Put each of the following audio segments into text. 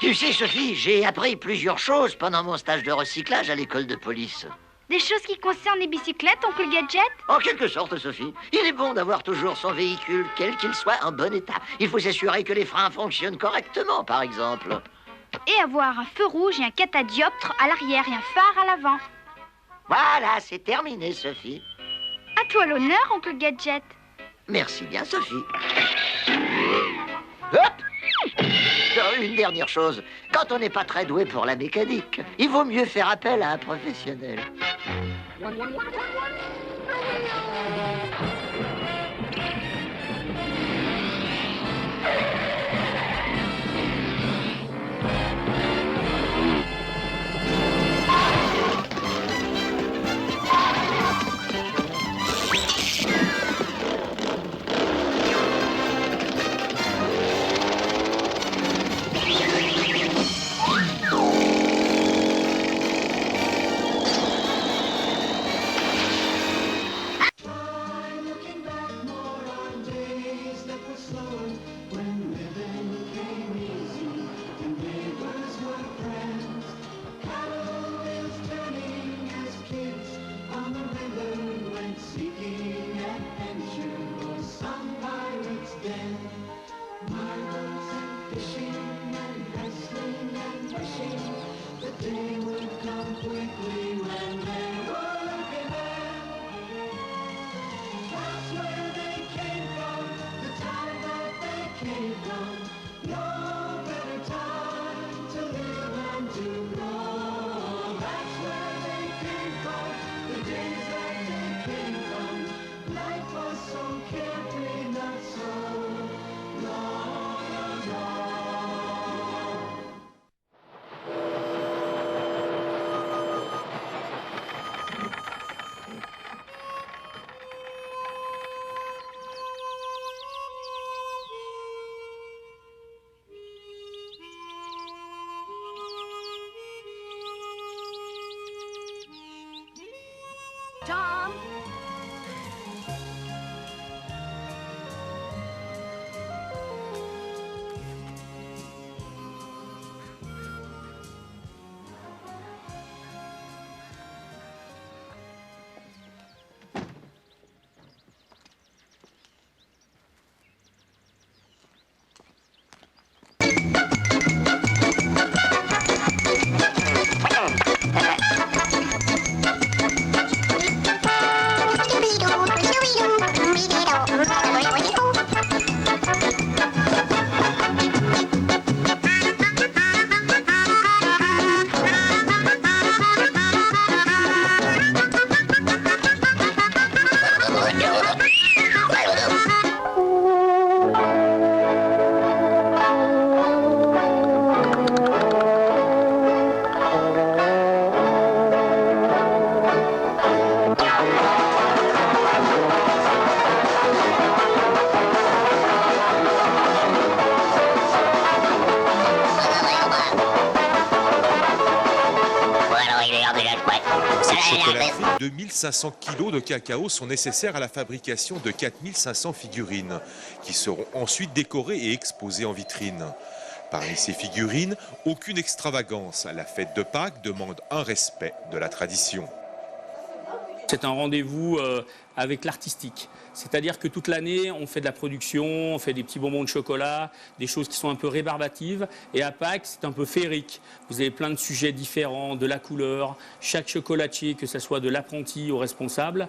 Tu sais, Sophie, j'ai appris plusieurs choses pendant mon stage de recyclage à l'école de police. Des choses qui concernent les bicyclettes, oncle Gadget? En quelque sorte, Sophie. Il est bon d'avoir toujours son véhicule, quel qu'il soit, en bon état. Il faut s'assurer que les freins fonctionnent correctement, par exemple. Et avoir un feu rouge et un catadioptre à l'arrière et un phare à l'avant. Voilà, c'est terminé, Sophie. À toi l'honneur, oncle Gadget. Merci bien, Sophie. Hop! Une dernière chose, quand on n'est pas très doué pour la mécanique, il vaut mieux faire appel à un professionnel. Tom! Cette chocolaterie, 2500 kilos de cacao sont nécessaires à la fabrication de 4500 figurines, qui seront ensuite décorées et exposées en vitrine. Parmi ces figurines, aucune extravagance. La fête de Pâques demande un respect de la tradition. C'est un rendez-vous avec l'artistique. C'est-à-dire que toute l'année, on fait de la production, on fait des petits bonbons de chocolat, des choses qui sont un peu rébarbatives. Et à Pâques, c'est un peu féerique. Vous avez plein de sujets différents, de la couleur. Chaque chocolatier, que ce soit de l'apprenti au responsable,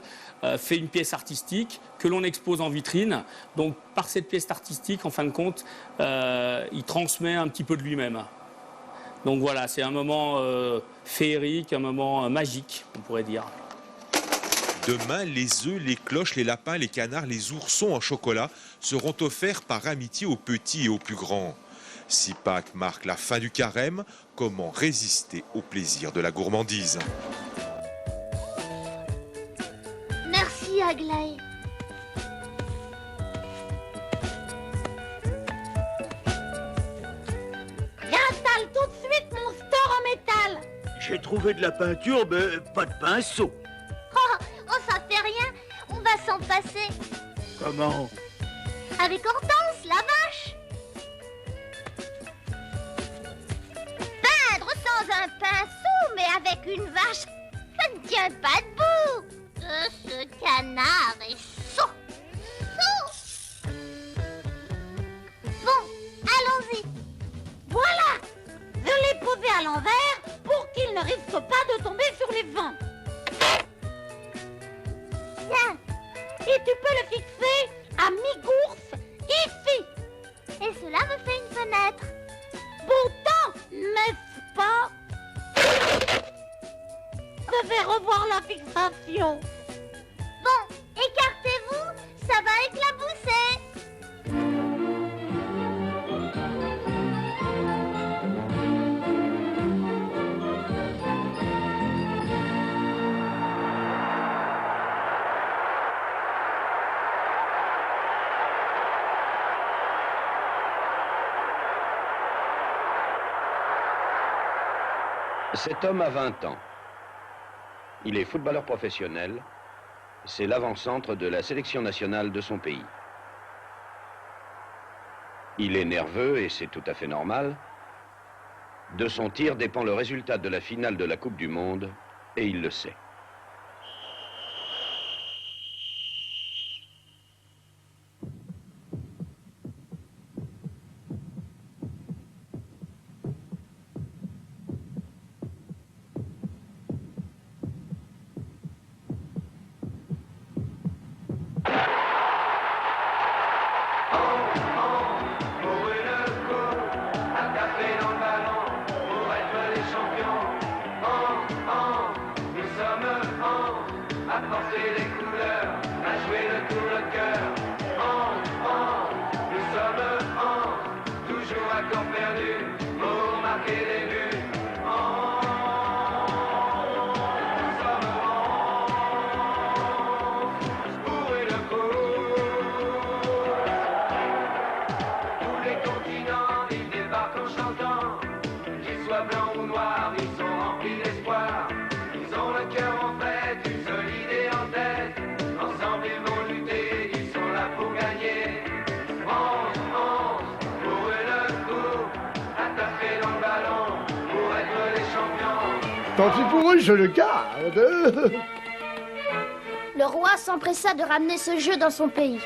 fait une pièce artistique que l'on expose en vitrine. Donc, par cette pièce artistique, en fin de compte, il transmet un petit peu de lui-même. Donc voilà, c'est un moment féerique, un moment magique, on pourrait dire. Demain, les œufs, les cloches, les lapins, les canards, les oursons en chocolat seront offerts par amitié aux petits et aux plus grands. Si Pâques marque la fin du carême, comment résister au plaisir de la gourmandise? Merci, Aglaé. J'installe tout de suite mon store en métal. J'ai trouvé de la peinture, mais pas de pinceau. Oh, ça fait rien. On va s'en passer. Comment? Avec Hortense, la vache. avec une vache, ça ne tient pas debout. Ce canard est sourd. Bon, allons-y. Voilà! Je l'ai posé à l'envers pour qu'il ne risque pas de tomber sur les vents. Tiens, Et tu peux le fixer à mi-course, ici. et cela me fait une fenêtre. Pourtant, n'est-ce pas? Je vais revoir la fixation. Bon, écartez-vous, ça va éclabousser. Cet homme a 20 ans. Il est footballeur professionnel. C'est l'avant-centre de la sélection nationale de son pays. Il est nerveux et c'est tout à fait normal. De son tir dépend le résultat de la finale de la Coupe du Monde et il le sait. Tant pis pour eux, je le garde. Le roi s'empressa de ramener ce jeu dans son pays.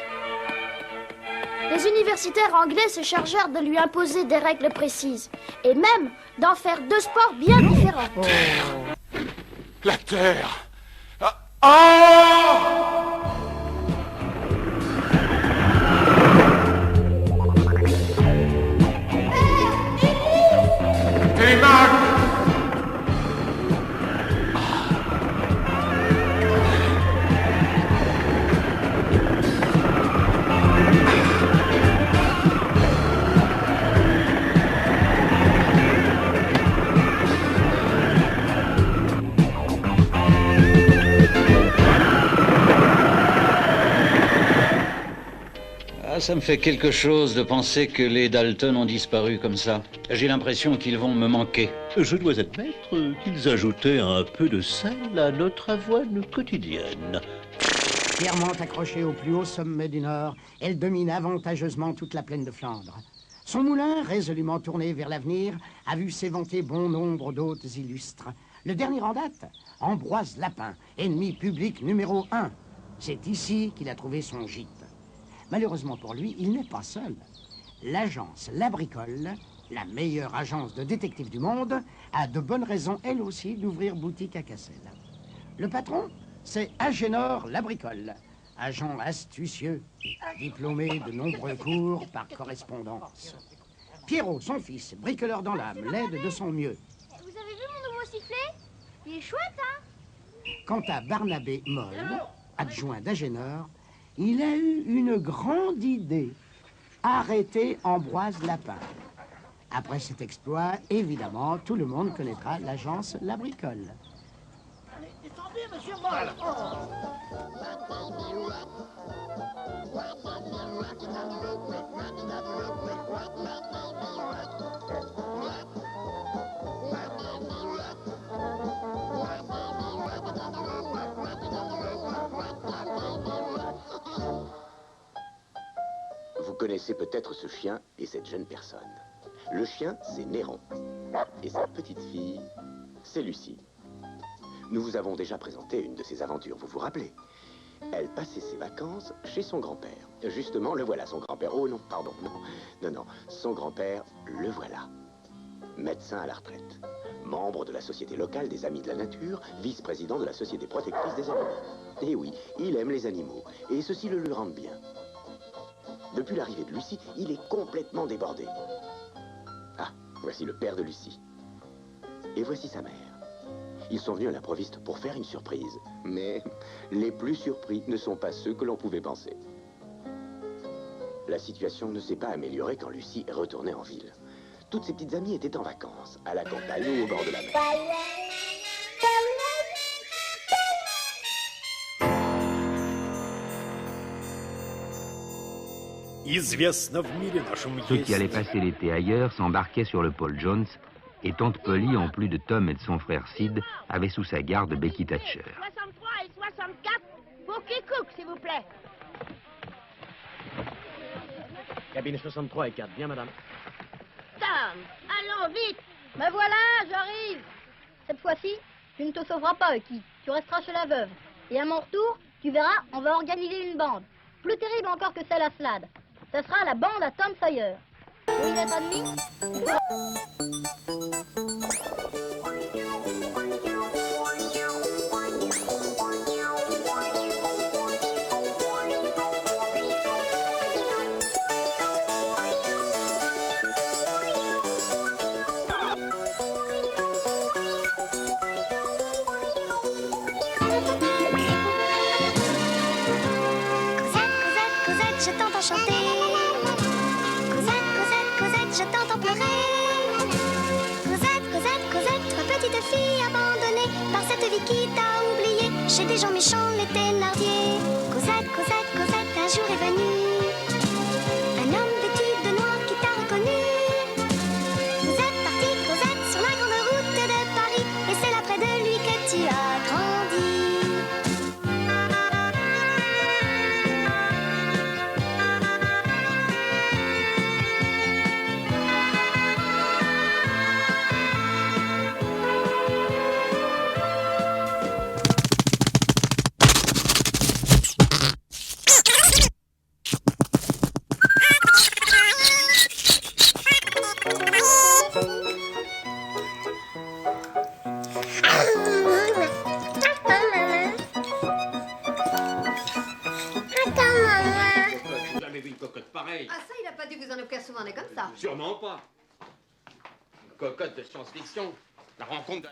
Les universitaires anglais se chargèrent de lui imposer des règles précises, et même d'en faire deux sports bien différents. Oh. La Terre. Ah. Télémaque. Ça me fait quelque chose de penser que les Dalton ont disparu comme ça. J'ai l'impression qu'ils vont me manquer. Je dois admettre qu'ils ajoutaient un peu de sel à notre avoine quotidienne. Fièrement accrochée au plus haut sommet du Nord, elle domine avantageusement toute la plaine de Flandre. Son moulin, résolument tourné vers l'avenir, a vu s'éventer bon nombre d'hôtes illustres. Le dernier en date, Ambroise Lapin, ennemi public numéro 1. C'est ici qu'il a trouvé son gîte. Malheureusement pour lui, il n'est pas seul. L'agence Labricole, la meilleure agence de détectives du monde, a de bonnes raisons, elle aussi, d'ouvrir boutique à Cassel. Le patron, c'est Agénor Labricole, agent astucieux, diplômé de nombreux cours par correspondance. Pierrot, son fils, bricoleur dans l'âme, l'aide de son mieux. Vous avez vu mon nouveau sifflet? Il est chouette, hein? Quant à Barnabé Moll, adjoint d'Agénor, il a eu une grande idée. Arrêter Ambroise Lapin. Après cet exploit, évidemment, tout le monde connaîtra l'agence Labricole. Allez, descendez, monsieur Moll. Vous connaissez peut-être ce chien et cette jeune personne. Le chien, c'est Néron. Et sa petite fille, c'est Lucie. Nous vous avons déjà présenté une de ses aventures, vous vous rappelez? Elle passait ses vacances chez son grand-père. Justement, le voilà, son grand-père. Oh non, pardon, non, son grand-père, le voilà. Médecin à la retraite, membre de la Société locale des Amis de la Nature, vice-président de la Société protectrice des animaux. Et oui, il aime les animaux, et ceci le lui rend bien. Depuis l'arrivée de Lucie, il est complètement débordé. Ah, voici le père de Lucie. Et voici sa mère. Ils sont venus à l'improviste pour faire une surprise. Mais les plus surpris ne sont pas ceux que l'on pouvait penser. La situation ne s'est pas améliorée quand Lucie est retournée en ville. Toutes ses petites amies étaient en vacances, à la campagne ou au bord de la mer. Ceux qui allaient passer l'été ailleurs s'embarquaient sur le Paul Jones, et Tante Polly, en plus de Tom et de son frère Sid, avait sous sa garde Becky Thatcher. 63 et 64 pour qui cook, s'il vous plaît. Cabine 63 et 4, bien madame. Tom, allons vite. Me voilà, j'arrive. Cette fois-ci, tu ne te sauveras pas, Euky. Tu resteras chez la veuve. Et à mon retour, tu verras, on va organiser une bande. Plus terrible encore que celle à Slade. Ce sera la bande à Tom Sawyer. Oui, d'être admis. Je t'entends chanter. Cosette, Cosette, Cosette, je t'entends pleurer. Cosette, Cosette, Cosette, toi petite fille abandonnée par cette vie qui t'a oubliée chez des gens méchants, les Thénardier. Cosette, Cosette, Cosette, un jour est venu un homme vêtu de noir qui t'a reconnu. Vous êtes partie, Cosette, sur la grande route de Paris, et c'est là près de lui que tu as grandi. Ah ça, il a pas dû vous en occuper souvent, on est comme ça. Sûrement pas. Cocotte de science-fiction. La rencontre de...